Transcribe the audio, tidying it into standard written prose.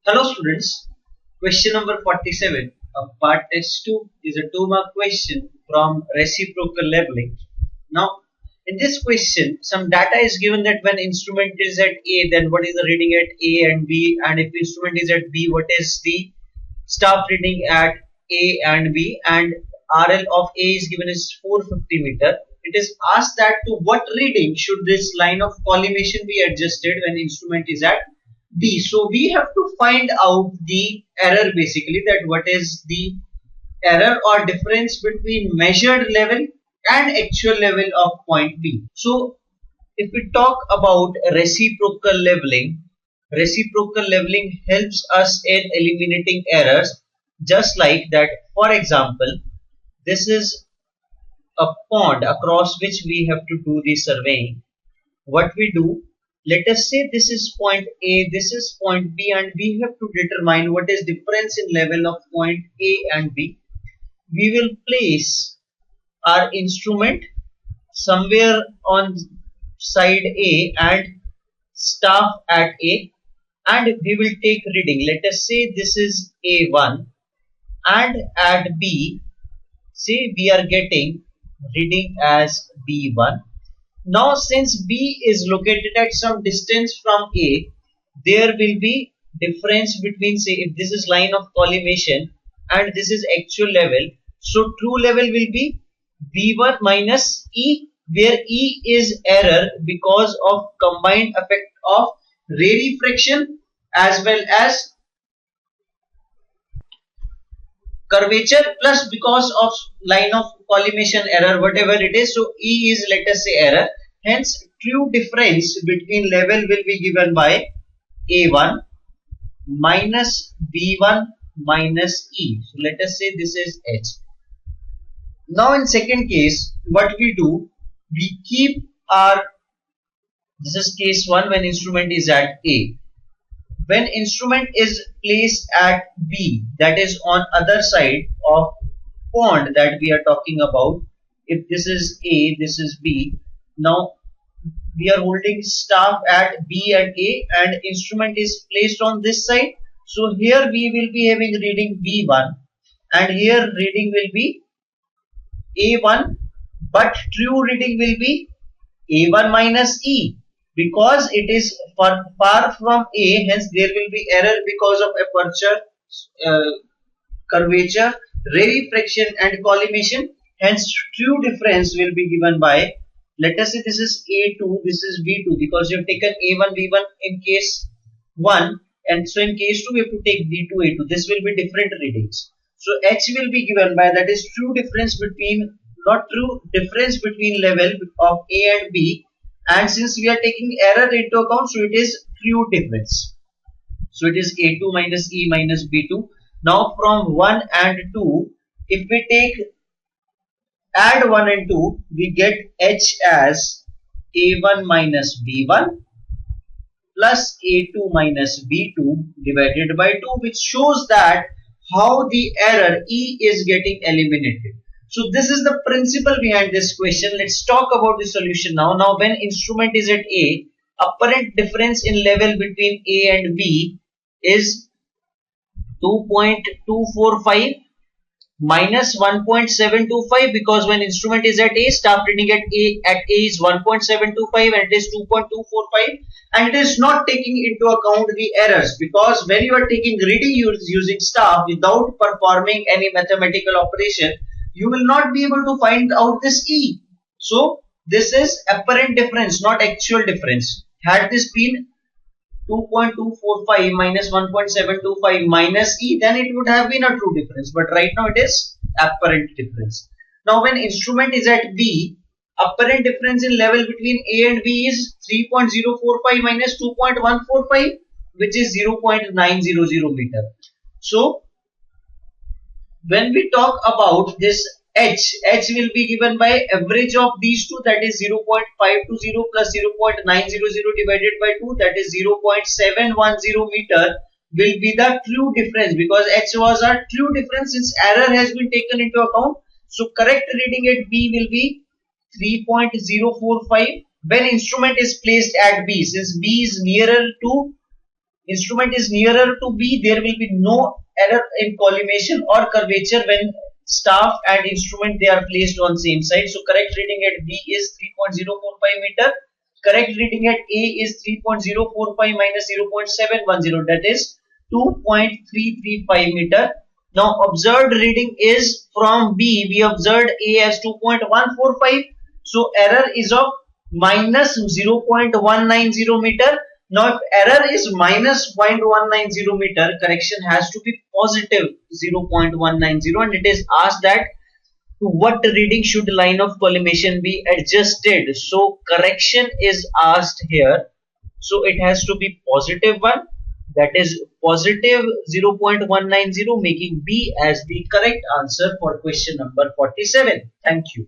Hello students, question number 47 of part test 2 is a 2-mark question from reciprocal leveling. Now, in this question, some data is given that when instrument is at A, then what is the reading at A and B, and if instrument is at B, what is the staff reading at A and B, and RL of A is given as 450 meter. It is asked that to what reading should this line of collimation be adjusted when instrument is at B. So we have to find out the error basically, that what is the error or difference between measured level and actual level of point B. So if we talk about reciprocal leveling helps us in eliminating errors just like that. For example, this is a pond across which we have to do the surveying. What we do, let us say this is point A, this is point B, and we have to determine what is difference in level of point A and B. We will place our instrument somewhere on side A and staff at A, and we will take reading. Let us say this is A1, and at B, say we are getting reading as B1. Now since B is located at some distance from A, there will be difference between, say, if this is line of collimation and this is actual level, so true level will be B1 minus E, where E is error because of combined effect of rarefaction as well as curvature, plus because of line of collimation error, whatever it is. So E is, let us say, error. Hence true difference between level will be given by A1 minus B1 minus E. So let us say this is H. Now in second case, what we do, we keep our, this is case 1 when instrument is at A. When instrument is placed at B, that is on other side of pond that we are talking about, if this is A, this is B, now we are holding staff at B and A, and instrument is placed on this side. So here we will be having reading B1, and here reading will be A1, but true reading will be A1 minus E, because it is far from A, hence there will be error because of aperture, curvature, rarefaction and collimation. Hence true difference will be given by, let us say this is A2, this is B2, because you have taken A1 B1 in case 1, and so in case 2 we have to take B2 A2. This will be different readings. So H will be given by, that is true difference between, not true difference between level of A and B, and since we are taking error into account, so it is true difference. So it is A2 minus E minus B2. Now from 1 and 2, if we take add 1 and 2, we get H as A1 minus B1 plus A2 minus B2 divided by 2, which shows that how the error E is getting eliminated. So this is the principle behind this question. Let's talk about the solution now. Now when instrument is at A, apparent difference in level between A and B is 2.245 minus 1.725, because when instrument is at A, staff reading at A is 1.725 and it is 2.245, and it is not taking into account the errors, because when you are taking reading using staff without performing any mathematical operation, you will not be able to find out this E. So this is apparent difference, not actual difference. Had this been 2.245 minus 1.725 minus E, then it would have been a true difference, but right now it is apparent difference. Now when instrument is at B, apparent difference in level between A and B is 3.045 minus 2.145, which is 0.900 meter. So when we talk about this H will be given by average of these two, that is 0.520 plus 0.900 divided by 2, that is 0.710 meter, will be the true difference, because H was a true difference since error has been taken into account. So correct reading at B will be 3.045 when instrument is placed at B, since B is nearer to instrument is nearer to B, there will be no error in collimation or curvature when staff and instrument they are placed on same side. So correct reading at B is 3.045 meter. Correct reading at A is 3.045 minus 0.710, that is 2.335 meter. Now observed reading is from B. We observed A as 2.145. So error is of minus 0.190 meter. Now if error is minus 0.190 meter, correction has to be positive 0.190, and it is asked that to what reading should line of collimation be adjusted. So correction is asked here. So it has to be positive one, that is positive 0.190, making B as the correct answer for question number 47. Thank you.